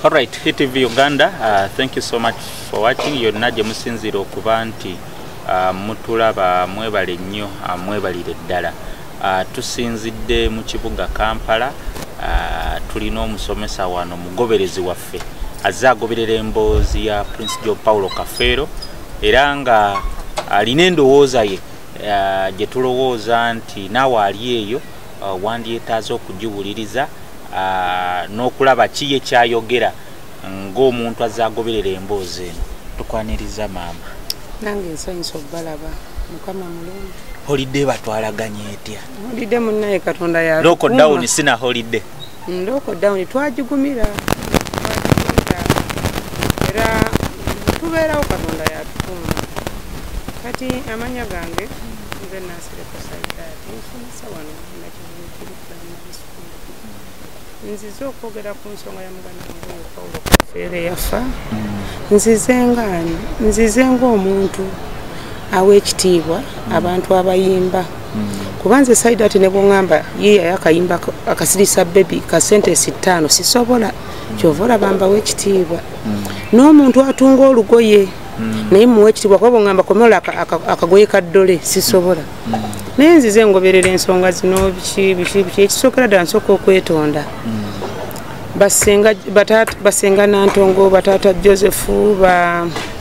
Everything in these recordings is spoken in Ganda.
Alright, HTV Uganda, thank you so much for watching. Yonna gye musinzira okuba nti mutulaba mwebale nnyo, mwebalire ddala. Tusinzidde mu kibuga Kampala, tulina omusomesa wano mugoberezi waffe azze agoberera emboozi ya Prince Joe Paulo Kafeero, era nga alina endowooza ye gye tulowooza nti naawe ali eyo wandyetaaza okugiwuliriza n'okulaba ki ekyayogera ng'omuntu azze agoberera emboozi eno. Tukwaniriza maama. Nange nsanyusa okubalaba. Mukama mulungi. Holiday batwalaganye etya? Holiday munnaye Katonda ya lockdown sina holiday. Lockdown twagigumira. Era tubeerawo Katonda ya tukuma. Kati amanya gange nze Nasire Kosaida nsomesa wano na kibuga nzize okwogera ku nsonga ya muganda wange Paulo Kafeero yafa. Nzize ng'omuntu aw'ekitiibwa abantu abayimba. Kubanze Saida ati ne bw'ngamba ye yakayimba akasirisa baby ka sentence 5 sisobola kyovola bamba w'ekitiibwa. N'omuntu atunga olugoye naye muwe ekitiibwa kwa bw'ngamba komola akagoye ka ddole sisobola. Naye nzize ngoberera ensonga zino biki ekisokera ddala nsooka okwetonda. Basenga Nantongo, batata Josefu,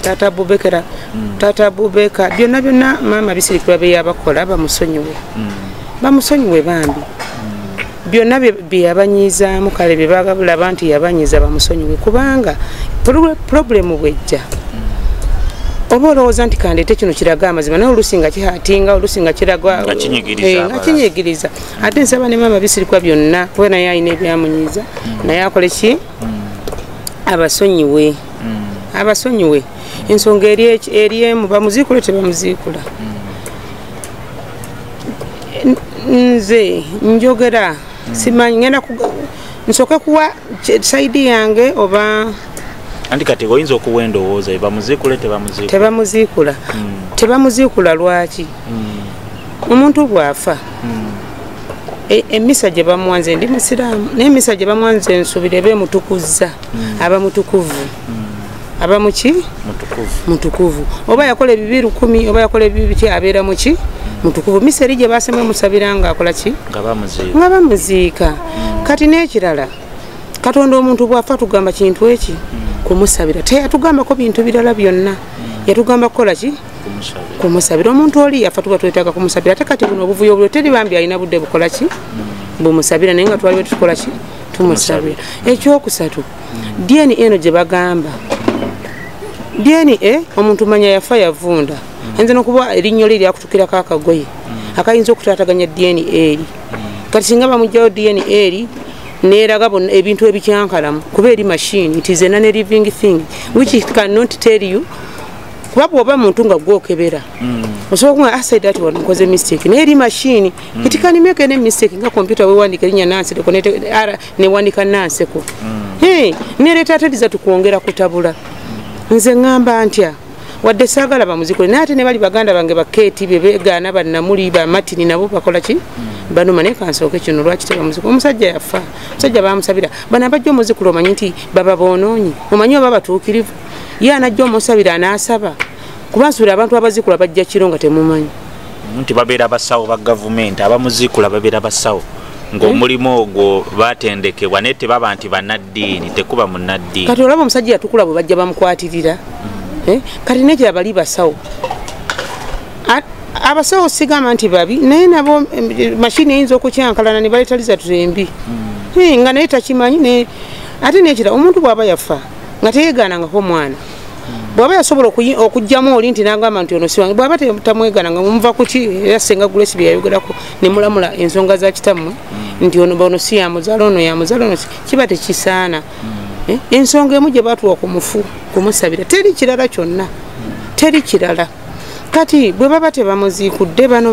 tata Bubekera, tata Bubeka, byonna mama bisirikira be yabakola bamusonyiwe. Bamusonyiwe bambi. Byonna bye yabanyiizaamu kale bye bagabula bantu yabanyiiza bamusonyiwe kubanga problem bwejja. Oba olowooza nti kandeete kino kiraga amazima naye oluusi nga kihatinga oluusi nga kiraga nga kinyigiriza. Ate nsaba ne maama bisirikwa byonna kuba naye alina ebyamunyiiza naye akole ki abasonyiwe. Abasonyiwe ensonga eri emu bamuziikula tebamuziikula. Nze njogera simanyi ngenda nsooke kuwa saidi yange oba Andi kati oyinza okuwa endowooza bamuziikule tebamuziikula. Tebamuziikula lwaki? Omuntu bw'afa emisa gye bamuwanze ndi musiraamu naye emisa gye bamuwanze nsubire beemutukuzza aba mutukuvu. Aba muki? Mutukuvu. Oba yakola ebibi 10 oba yakola ebibi ki abeera muki? Mutukuvu. Misa eri gye baasemwe musabira nga akola ki? Nga bamuziika. Kati n'ekirala Katonda omuntu bw'afa tugamba kintu eki kumusabira. Teyatugambako bintu birala byonna. Yatugamba kukola ki? Kumusabira. Omuntu oli yafa tuba twetaaga kumusabira. Ate kati buno obuvuyo obulyo teri bambi alina budde bukola ki? Bumusabira naye nga twaliwe tukola ki? Tumusabira. Ekyokusatu DNA eno gye bagamba. DNA omuntu manya yafa yavunda. Enze n'okuba erinnya lye lyakutukirako akagoye. Akayinza okutaataganya DNA eri. Kati singa bamugyawo DNA eri neraga ebintu ebikyankalamu kuba eri machine, it is a non-living thing which it cannot tell you kuba bw'oba muntu nga gwokebera osobola okuba aside ati wankoze mistake naye eri machine it can make any mistake nga computer wewandika erinnya Nancy newandika Nanseko nereeta atediza tukwongera kutabula. Nze ngamba ntya wadde saagala bamuzikole naye ate ne bali baganda bange bakeeti bebeegaana bannamuli bamatini nabo bakola ki banuma naye kansooke kino lwaki tebamuzikula. Omusajja yafa, omusajja bamusabira bano abajja omuzikula omanyi nti baba boonoonyi omanyi oba batuukirivu ye anajja omusabira anaasaba kuba nsuubira abantu abazikula bajja kiro nga temumanyi nti babeera basawo ba gavumenti abamuzikula babeera basawo ng'omulimu ogwo baatendekebwa naye tebaba nti bannaddiini tekuba munnaddiini. Kati olaba omusajja yatukula bwe bajja bamukwatirira kati nekira bali basawo. Abasawo sigamba nti babi naye nabo mashini eyinza okukyankalana ne baleetaliza tutembi nga naye takimanyi. Ate nekira omuntu bw'aba yafa nga teyeegaanangako mwana bw'aba yasobola okugjamu oli nti n'agamba nti ono siwange bw'aba tamwegaananga muva ku ki era Ssenga Grace bye yayogerako ne mulamula ensonga za kitammwe nti ono si yamuzaala ono yamuzaala ono kiba tekisaana. Ensonga emu gye baatuwa ku mufu kumusabira teri kirala kyonna teri kirala. Kati bwe baba tebamuziikudde bano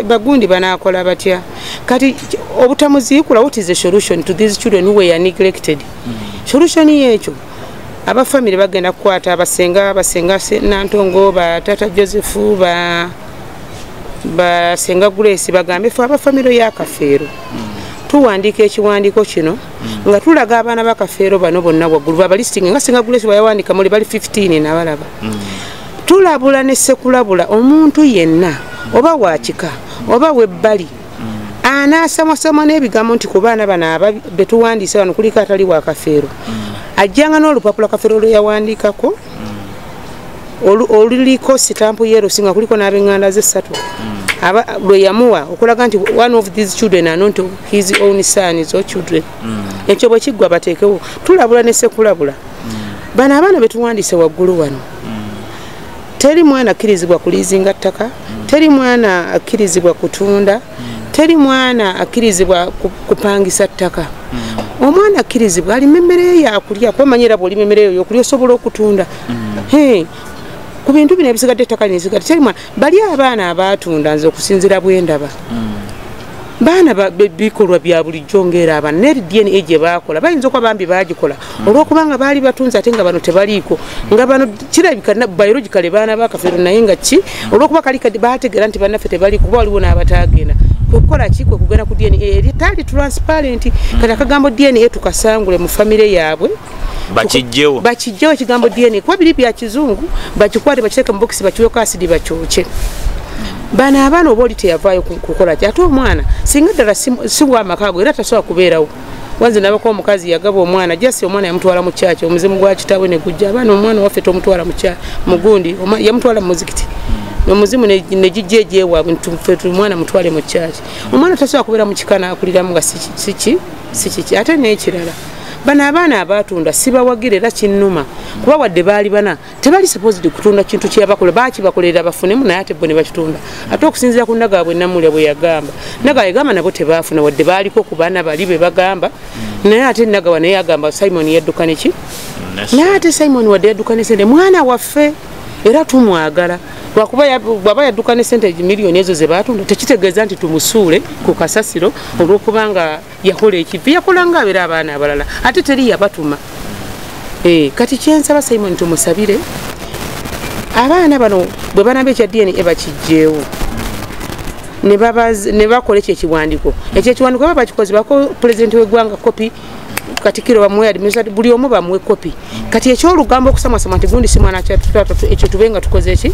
bagundi banaakola batya? Kati obutamuziikula what is the solution to these children who were neglected? Solution yekyo abafamily bagenda kukwata basenga Nantongo batata Josefu basenga Grace bagambe fe abafamily ya Kafeero tuwandiika ekiwandiiko kino nga tulaga abaana bakafeero bano bonna waggulu babalisting nga singa Grace bayawandika muli bali 15 nabalaba tulabula ne sekulabula omuntu yenna oba wakika oba webbali anaasamwasama n'ebigambo nti ku baana bano betuwandiise wano kuliko atali wa kafeero ajjanga n'olupapula kafeero lwe yawandiikako oluliko sitampu yeerosi nga kuliko n'ab'eŋŋanda ze 3 lwe yamuwa okulaga nti one of these children are not his own sons or children ekyo bwe kiggwa bateekewo tulabula ne sekulabula bano abaana betuwandiise waggulu wano teri mwana akkirizibwa kuliizinga ttaka teri mwana akkirizibwa kutunda teri mwana akkirizibwa kupangisa ttaka omwana akkirizibwa alima emmere ye yakulya kwemanyira bw'olima emmere yo yokulya osobola okutunda ku bintu bino ebisigadde ettaka nesigadde teri mwana bali abaana abaatunda nze okusinzira bwendaba baana bikolwa bya bulijjo ng'era abaana ne DNA gye baakola bayinza okuba bambi baagikola olw'okubanga baali batunze ate nga bano tebaliiko nga bano kirabika biologically baana bakafeero naye nga ki olw'okuba kali kati baategeera nti bannaffe tebaliiko kuba waliwo n'abataagenda kukola ki kwe kugenda ku DNA etali transparent kati akagambo DNA tukasangule mu famire yaabwe bakijjewo ekigambo DNA kuba biri bya kizungu bakikwate bakiteeka mu bokisi bakiweko asidi bakyoke bana abaana oba oli teyavaayo kukola ki ate omwana singa ddala si bwamakago era tasobola kubeerawo wanze nabako omukazi yagaba omwana jasi omwana yamutwala mu kyaki omuzimu gwa kitaawe ne gujja abaana omwana waffe tomutwala mugundi yamutwala mu muzikiti omuzimu ne gijja egyewaabwe ntufe omwana mutwale mu kyaki omwana tasobola kubeera mu kika naakuliramu nga si kiki ate n'ekirala bano abaana abaatunda sibawagira era kinnuma kuba wadde baali bana tebali supposed kutunda kintu kyabakola bakibakolera bafunemu naye ate bo ne bakitunda ate okusinzira ku Nagaabwe Namulya bwe yagamba Nagaabwe yagamba nabo tebaafuna wadde baaliko ku baana bali be bagamba naye ate Nagaabwe naye yagamba Simon yadduka neki naye ate Simon wadde yadduka ne sente mwana waffe era tumwagala lwakuba bwaba yadduka ne sente miliyoni ezo ze baatunda tekitegeeza nti tumusuule ku kasasiro olw'okubanga yakola ekivi yakola ng'abeera abaana abalala ate teri yabatuma kati kyensaba Simon tumusabire abaana bano bwe banaba ekya DNA bakijjeewo ne bakola ekyo ekiwandiiko baba bakikoze bako pulezidenti w'eggwanga kopi Katikiro bamuwe administrative buli omu bamuwe kopi kati ekyolugambo okusamwasama nti gundi si mwana ekyo tubenga tukoze ki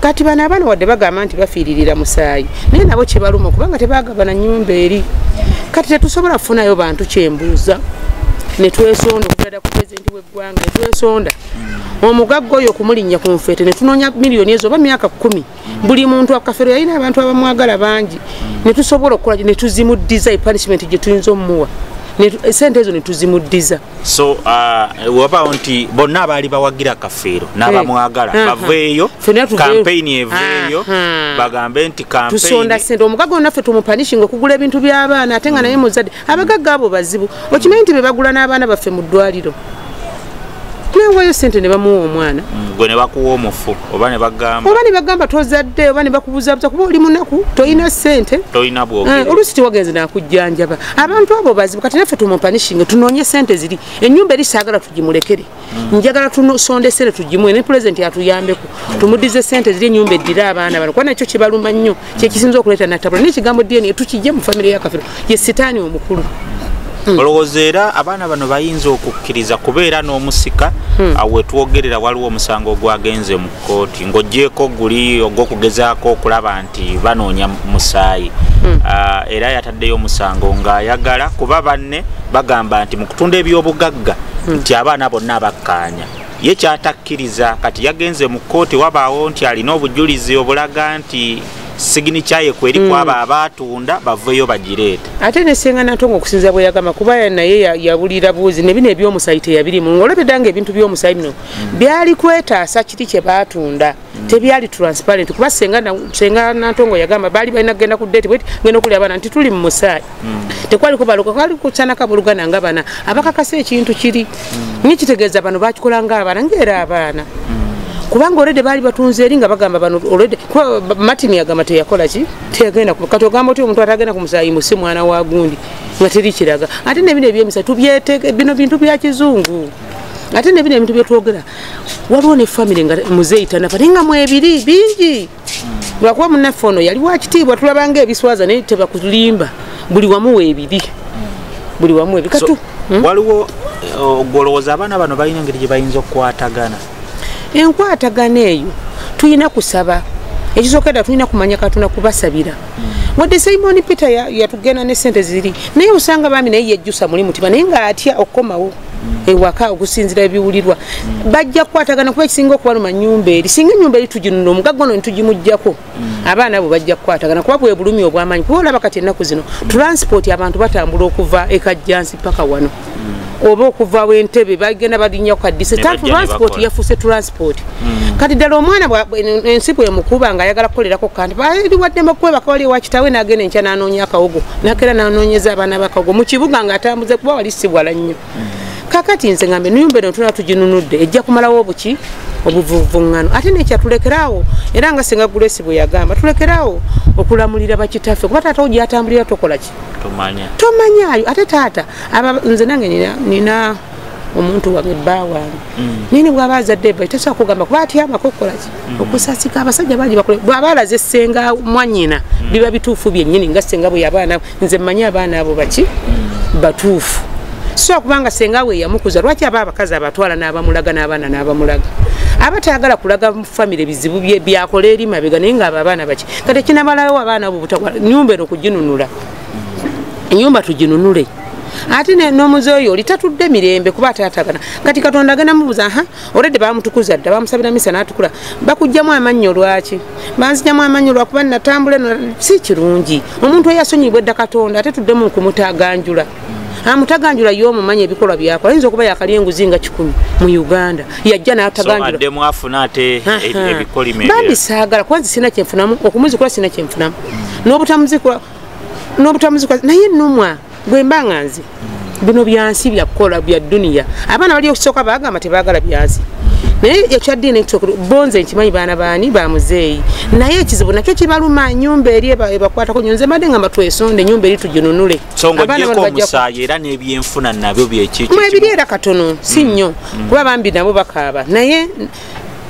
kati bano abaana wadde bagamba nti bafiiririra musaayi naye nabo kyebaluma kubanga tebagabana nnyumba eri kati tetusobola kufunayo bantu kyembuuza ne twesonda okugenda ku pulezidenti w'eggwanga ne twesonda omugagga oyo okumulinnya ku nfeete ne tunoonya miliyoni ezo oba myaka 10 buli muntu akafeero yalina abantu abamwagala bangi ne tusobola okukola ne tuzimuddiza punishment gye tuyinza omuwa sente ezo netuzimuddiza so waba nti bonna abaali bawagira kafeero n'abamwagala baveeyo campaign eveeyo bagambe nti campaign tusonda sente omugaga naffe tumupanishinga okugula ebintu by'abaana ate nga naye muzadde abagagga abo bazibu okimanyi nti be bagula n'abaana baffe mu ddwaliro newayo sente ne bamuwa omwana gwe ne bakuwa omufu oba ne bagamba tozadde oba ne bakubuzabuza kuba oli munaku toyina sente toyina bwogere oluusi tewagenze nakujjanjaba abantu abo bazibu kati naffe tumupanishinga tunoonye sente ziri ennyumba eri saagala tugimulekere njagala tusonde sente tugimuwe ne pulezidenti atuyambeko tumuddize sente ziri ennyumba eddira abaana bano kuba nakyo kibaluma nnyo kyekisinza okuleeta natabula n'ekigambo DNA tukijje mu famire ya Kafeero ye sitaani omukulu olowooza era abaana bano bayinza okukkiriza kubeera n'omusika awe twogerera waliwo omusango ogwagenze mu kkooti ng'oggyeko guli ogw'okugezaako okulaba nti banoonya musaayi era yataddeyo omusango ng'ayagala kuba banne bagamba nti mu kutunda ebyobugagga nti abaana bonna bakkaanya ye kyatakkiriza kati yagenze mu kkooti wabaawo nti alina obujulizi obulaga nti siginichaye kweri kwaba abatunda baveyo bagireeta ate ne senga natongo okusinza bwe yagamba kuba naye yabulira buuzi ne bino ebyomusayite yabiri mu olabedanga ebintu by'omusayi bino byali kwetaasa kiti kye baatunda tebyali transparent kuba senga natongo yagamba bali balina kugenda ku date bweti ngenda okulya abaana nti tuli mu musaayi tekwali kubaluka kwali kukyana kabulugana nga bana abakakasa ekintu kiri nikitegeeza bano bakikola nga abaana ng'era abaana kubanga olede bali batunze eri nga bagamba bano olede Martin yagamba teyakola ki tegenda kati ogamba oti omuntu atagenda ku musaayi musi mwana wa gundi nga teri kiraga ate ne bino ebyemisa tubyeteke bino bintu bya kizungu ate ne bino ebintu byetwogera waliwo ne family nga muzeeyi tanafa nga mu ebiri bingi lwakuba munnaffe ono yali wakitiibwa tulabanga ebiswaza naye tebakulimba buli wamu weebiri buli wamu weebiri katu waliwo golowooza abaana bano balina engeri gye bayinza okukwatagana enkwatagana eyo tulina kusaba ekisookera tulina kumanya Katonda kubasabira wadde Simon Peter yatugenda ne sente ziri naye osanga baami naye yejjusa muli mutima naye nga atya okukomawo ewaka okusinzira ebiwulirwa bajja kukwatagana kuba ekisinga okubaluma nnyumba eri singa ennyumba eri tuginunula omugagga ono ntugimuggyako abaana abo bajja kukwatagana kuba bwe bulumi obw'amaanyi kuba olaba kati ennaku zino transport abantu batambula okuva ekajjansi paka wano oba okuva w'Entebbe bagenda balinnya ku kadise transport yafuuse transport kati ddala omwana ensi bwe mukuba ng'ayagala kukolerako kanti bali waddemba kukwebaka wali ewa kitaawe n'agenda enkya n'anoonya akawogo n'akeera n'anoonyeza abaana bakawogo mu kibuga ng'atambuze kuba wali sibwala nnyo kakati nze ngambe ennyumba eno tuna tuginunudde ejja kumalawo obuki obuvuvuŋŋano ate nekyatulekeraawo era nga Senga Grace bwe yagamba tulekeraawo okulamulira bakitaffe kuba taata wo gyatambulira tokola ki tomanyaayo ate taata nze nange nina omuntu wange bba wange nini bw'aba azadde bba tasobola kugamba kuba atyamako okukola ki okusasika abasajja bangi bakole bw'aba alaze Senga mwannyina biba bituufu byennyini nga Senga bwe yabaana nze mmanyi abaana abo baki batuufu so kubanga Senga we yamukuza lwaki aba abakazi abatwala n'abamulaga n'abaana n'abamulaga abatayagala kulaga mu famire bizibu byakola eri mabega naye nga abaana baki kati kinabalawo abaana abo butakwala nyumba eno kuginunula ennyumba tuginunule ate n'omuze oyo oli tatudde mirembe kuba atatagana kati Katonda agenda mubuuza olwedde bamutukuza dda bamusabira misa n'atukula bakugjamu amannyo lwaki banzigyamu amannyo lwakuba natambula si kirungi omuntu eyasonyibwa edda Katonda ate tuddemu kumutaganjula amutaganjula y'omumanyi ebikolwa byakola ayinza okuba yakalya enguzi nga 10 mu Uganda yajja n'ataganjula bambi saagala kwanzi sina kyenfunamu okumuzikula sina kyenfunamu n'obutamuzikula naye nnumwa gwe mbanga nze bino byansi byakukola bya duniya abaana bali okusooka baagamba tebaagala byansi naye ekyaddiini bonze nkimanyi baana baani bamuzeeyi naye ekizibu nakyo kibaluma nyumba eri ebakwatako nyo nze mbadde ngamba twesonde nyumba eri tuginunule omusaayi era n'ebyenfuna nabyo mwebiri era katono si nnyo kuba bambi nabo bakaaba naye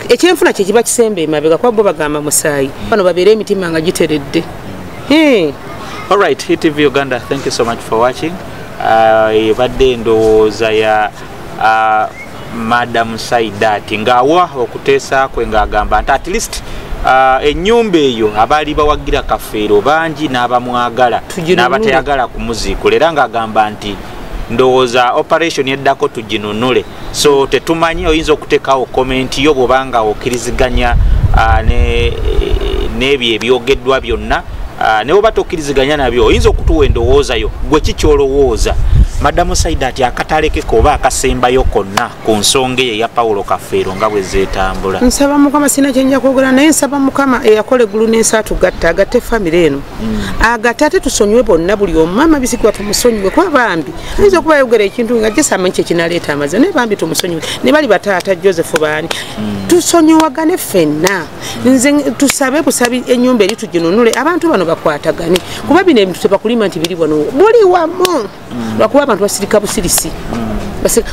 ekyenfuna kye kiba kisemba emabega kuba bo bagamba musaayi bano babeere emitima nga giteredde All right, HTV Uganda, thank you so much for watching. Ebadde ndowooza ya Madam Saidati ng'awa okuteesa kwe ng'agamba nti at least ennyumba eyo abaali bawagira Kafeero bangi n'abamwagala n'abatayagala kumuziikula era ng'agamba nti ndowooza operation eddako tuginunule so tetumanyi oyinza okuteekawo komenti yo bw'obanga okkiriziganya n'ebyo ebyogeddwa byonna ne bwoba tokkiriziganya nabyo oyinza okutuwa endowoozayo gwe kikyolowooza Madamu Saidati akatalekeko oba akasembayo konna ku nsonga eyo eya Paulo Kafeero nga bwe zeetambula nsaba Mukama sina kyenja kwogera naye nsaba Mukama eyakola eggulu n'ensi atugatta agatte famire eno agatte ate tusonyiwe bonna buli omu maama bisigwa tumusonyiwe kuba bambi ayinza okuba yogera ekintu nga jesa amanyi kyekinaleeta amaze naye bambi tumusonyiwe ne bali bataata Joseph baani tusonyiwagane ffenna nze tusabe busabi ennyumba eri tuginunule abantu bano bakwatagane kuba bino ebintu tebakulima nti biri wano buli wamu lwakuba abantu basirika busirisi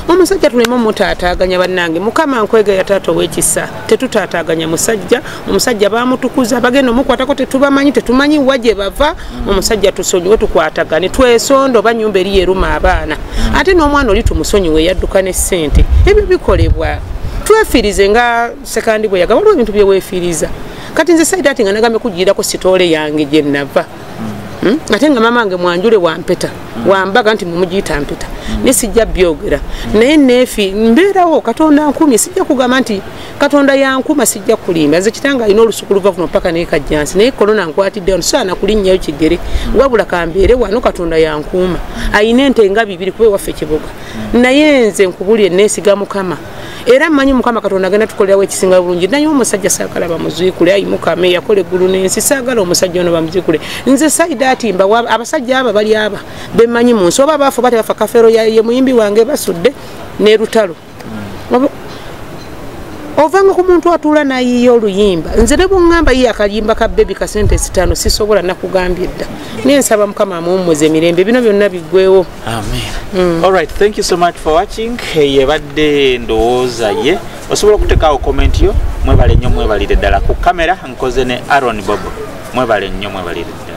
omusajja tulema omutaataaganya bannange Mukama nkwegaya taata ow'ekisa tetutaataaganya musajja omusajja bamutukuza bagenda omukwatako tetubamanyi tetumanyi wa gye bava omusajja tusonyiwe tukwatagane twesonda oba nnyumba eri yeruma abaana ate n'omwana oli tumusonyiwe yadduka ne ssente ebyo bikolebwa twefiirize nga sekandi bwe yaga waliwo ebintu byeweefiiriza kati nze Saidati nga nagambe kugirirako sitoole yange gye nnava ate nga mama wange mwanjule wampeta wambaga nti mumugiyita mpeta ne sijja byogera naye neefi mbeerawo Katonda nkumye sijja kugamba nti Katonda yankuma sijja kulimba nze kitanga alina olusuku luva kuno ppaka naye kajjansi naye korona nkwatidde wano saana kulinnyayo kigere wabula kambeere wano Katonda yankuuma ayina ente nga 2 kuba ewaffe kibuga naye nze nkubulye neesiga Mukama era mmanyi Mukama Katonda agenda tukolerawo ekisinga bulungi naye omusajja saagala bamuziikule ayi Mukama yakola eggulu n'ensi saagala omusajja ono bamuziikule nze Saidati mba abasajja aba bali aba bemmanyi mu nsi oba baafa bate bafa Kafeero ye muyimbi wange basudde ne lutalo ovanga ku muntu atuula nayiyo oluyimba nze ne bw'ŋŋamba yiye akalimba ka bebi ka sentence 5 sisobola nakugambye dda naye nsaba Mukama amuwummuze emirembe bino byonna biggwewo amen. All right, thank you so much for watching. Yebadde ndowooza ye osobola okuteekawo komenti yo mwebale nnyo mwebalire ddala ku kamera nkoze ne Aaron Bobo mwebale nnyo mwebalire ddala